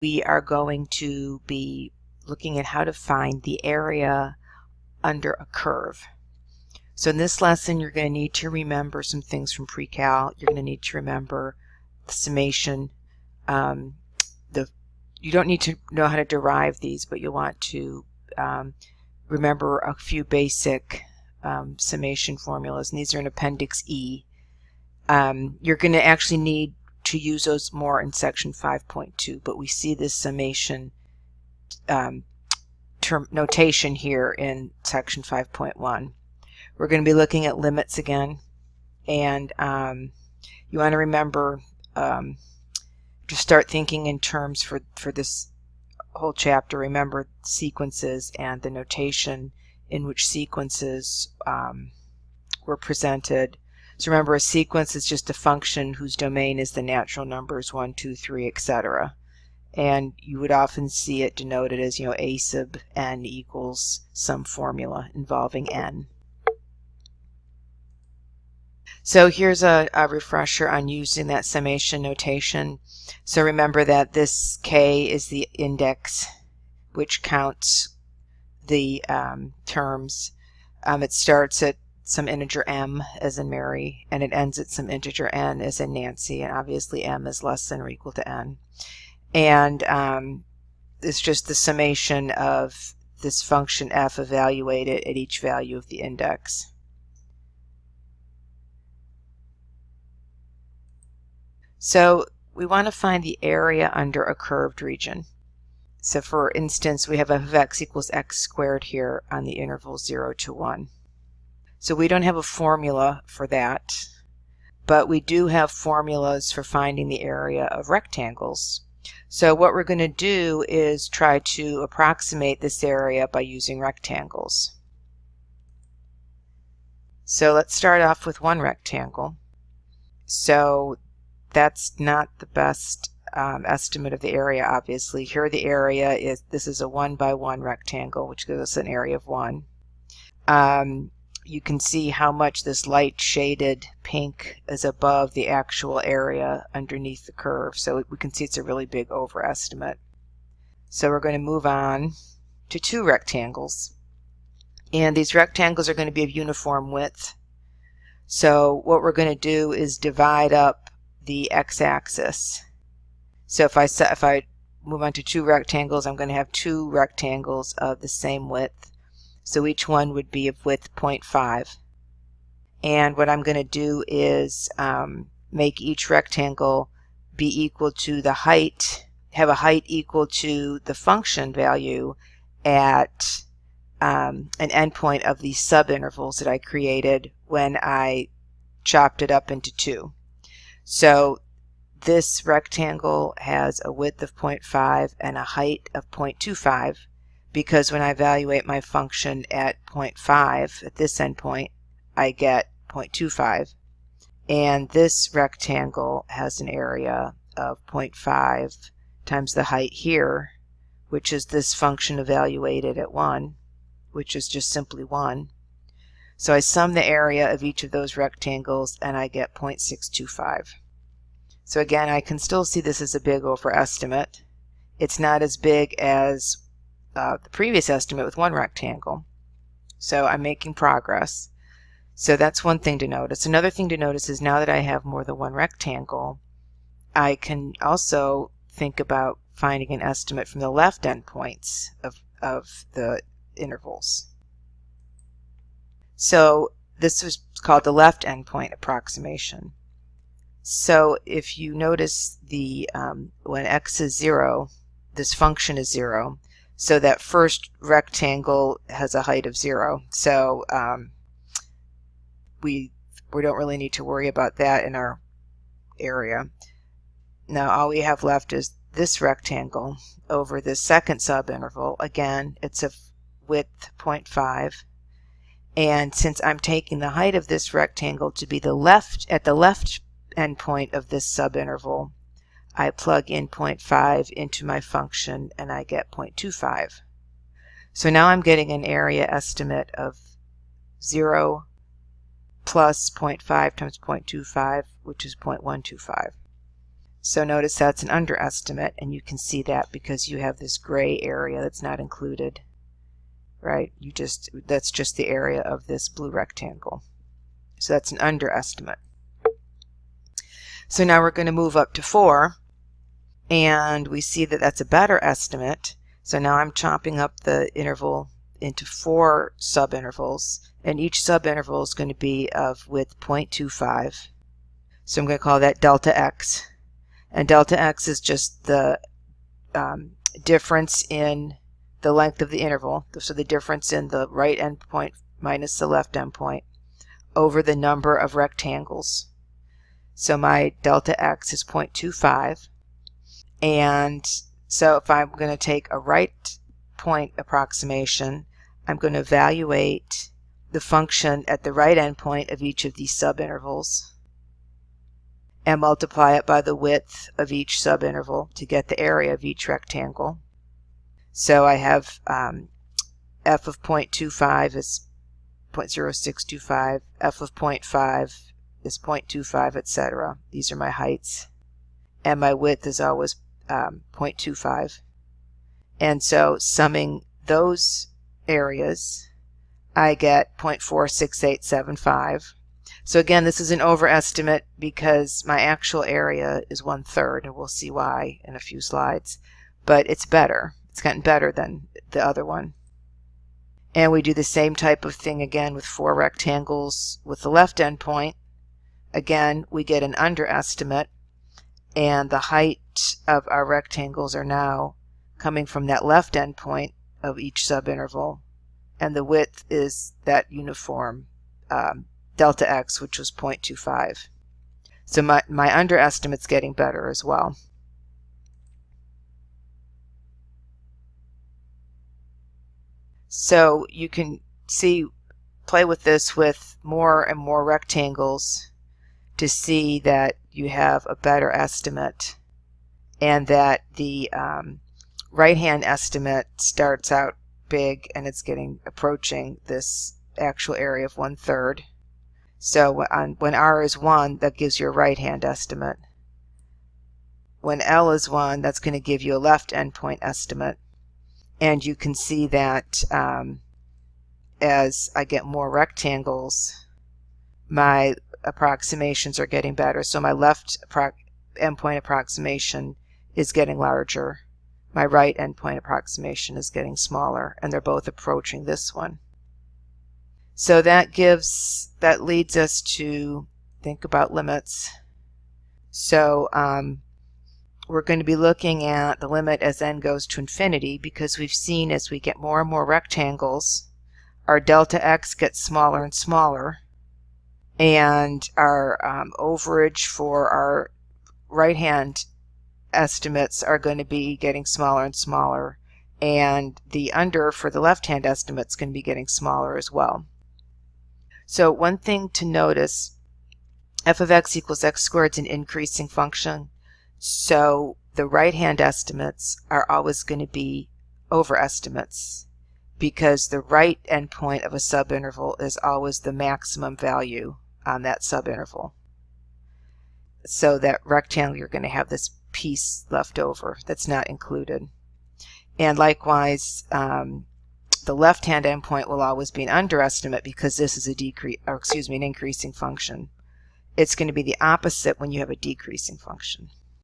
we are going to be looking at how to find the area under a curve. So in this lesson, you're going to need to remember some things from pre-cal. You're going to need to remember the summation. You don't need to know how to derive these, but you'll want to remember a few basic summation formulas, and these are in Appendix E. You're going to actually need to use those more in section 5.2, but we see this summation term notation here in section 5.1. We're going to be looking at limits again, and you want to remember to start thinking in terms for this whole chapter. Remember sequences and the notation in which sequences were presented. So remember, a sequence is just a function whose domain is the natural numbers 1, 2, 3, etc. And you would often see it denoted as, a sub n equals some formula involving n. So here's a refresher on using that summation notation. So remember that this k is the index which counts the terms. It starts at some integer m as in Mary, and it ends at some integer n as in Nancy, and obviously m is less than or equal to n. And it's just the summation of this function f evaluated at each value of the index. So we want to find the area under a curved region. So for instance, we have f of x equals x squared here on the interval 0 to 1. So we don't have a formula for that, but we do have formulas for finding the area of rectangles. So what we're going to do is try to approximate this area by using rectangles. So let's start off with one rectangle. So that's not the best estimate of the area, obviously. Here the area is, this is a 1 by 1 rectangle, which gives us an area of 1. You can see how much this light shaded pink is above the actual area underneath the curve. So we can see it's a really big overestimate. So we're going to move on to two rectangles. And these rectangles are going to be of uniform width. So what we're going to do is divide up the x-axis. So if I move on to two rectangles, I'm going to have two rectangles of the same width. So each one would be of width 0.5. And what I'm going to do is make each rectangle be equal to the height, have a height equal to the function value at an endpoint of these subintervals that I created when I chopped it up into two. So this rectangle has a width of 0.5 and a height of 0.25. Because when I evaluate my function at 0.5 at this endpoint, I get 0.25. And this rectangle has an area of 0.5 times the height here, which is this function evaluated at 1, which is just simply 1. So I sum the area of each of those rectangles and I get 0.625. So again, I can still see this as a big overestimate. It's not as big as the previous estimate with one rectangle. So I'm making progress. So that's one thing to notice. Another thing to notice is now that I have more than one rectangle, I can also think about finding an estimate from the left endpoints of the intervals. So this was called the left endpoint approximation. So if you notice the when x is 0, this function is 0. So that first rectangle has a height of 0. So we don't really need to worry about that in our area. Now all we have left is this rectangle over this second subinterval. Again, it's of width 0.5. And since I'm taking the height of this rectangle to be at the left endpoint of this subinterval, I plug in 0.5 into my function and I get 0.25. So now I'm getting an area estimate of 0 plus 0.5 times 0.25, which is 0.125. So notice that's an underestimate, and you can see that because you have this gray area that's not included, right? That's just the area of this blue rectangle. So that's an underestimate. So now we're going to move up to 4, and we see that that's a better estimate. So now I'm chopping up the interval into 4 subintervals, and each subinterval is going to be of width 0.25. So I'm going to call that delta x. And delta x is just the difference in the length of the interval, so the difference in the right endpoint minus the left endpoint over the number of rectangles. So my delta x is 0.25, and so if I'm going to take a right point approximation, I'm going to evaluate the function at the right endpoint of each of these subintervals and multiply it by the width of each subinterval to get the area of each rectangle. So I have f of 0.25 is 0.0625, f of 0.5 is 0.25, etc. These are my heights. And my width is always 0.25. And so summing those areas, I get 0.46875. So again, this is an overestimate because my actual area is 1/3, and we'll see why in a few slides. But it's better. It's gotten better than the other one. And we do the same type of thing again with 4 rectangles with the left endpoint. Again, we get an underestimate, and the height of our rectangles are now coming from that left endpoint of each subinterval, and the width is that uniform delta x, which was 0.25. So my underestimate's getting better as well. So you can play with this with more and more rectangles to see that you have a better estimate, and that the right-hand estimate starts out big and it's approaching this actual area of 1/3. So when R is 1, that gives you a right-hand estimate. When L is 1, that's going to give you a left endpoint estimate. And you can see that as I get more rectangles, my approximations are getting better. So my left endpoint approximation is getting larger. My right endpoint approximation is getting smaller, and they're both approaching this one. So that leads us to think about limits. So we're going to be looking at the limit as n goes to infinity, because we've seen as we get more and more rectangles, our delta x gets smaller and smaller, and our overage for our right-hand estimates are going to be getting smaller and smaller, and the under for the left-hand estimates going to be getting smaller as well. So one thing to notice, f of x equals x squared is an increasing function, so the right-hand estimates are always going to be overestimates, because the right endpoint of a subinterval is always the maximum value on that subinterval. So that rectangle, you're going to have this piece left over that's not included. And likewise, the left-hand endpoint will always be an underestimate, because this is an increasing function. It's going to be the opposite when you have a decreasing function.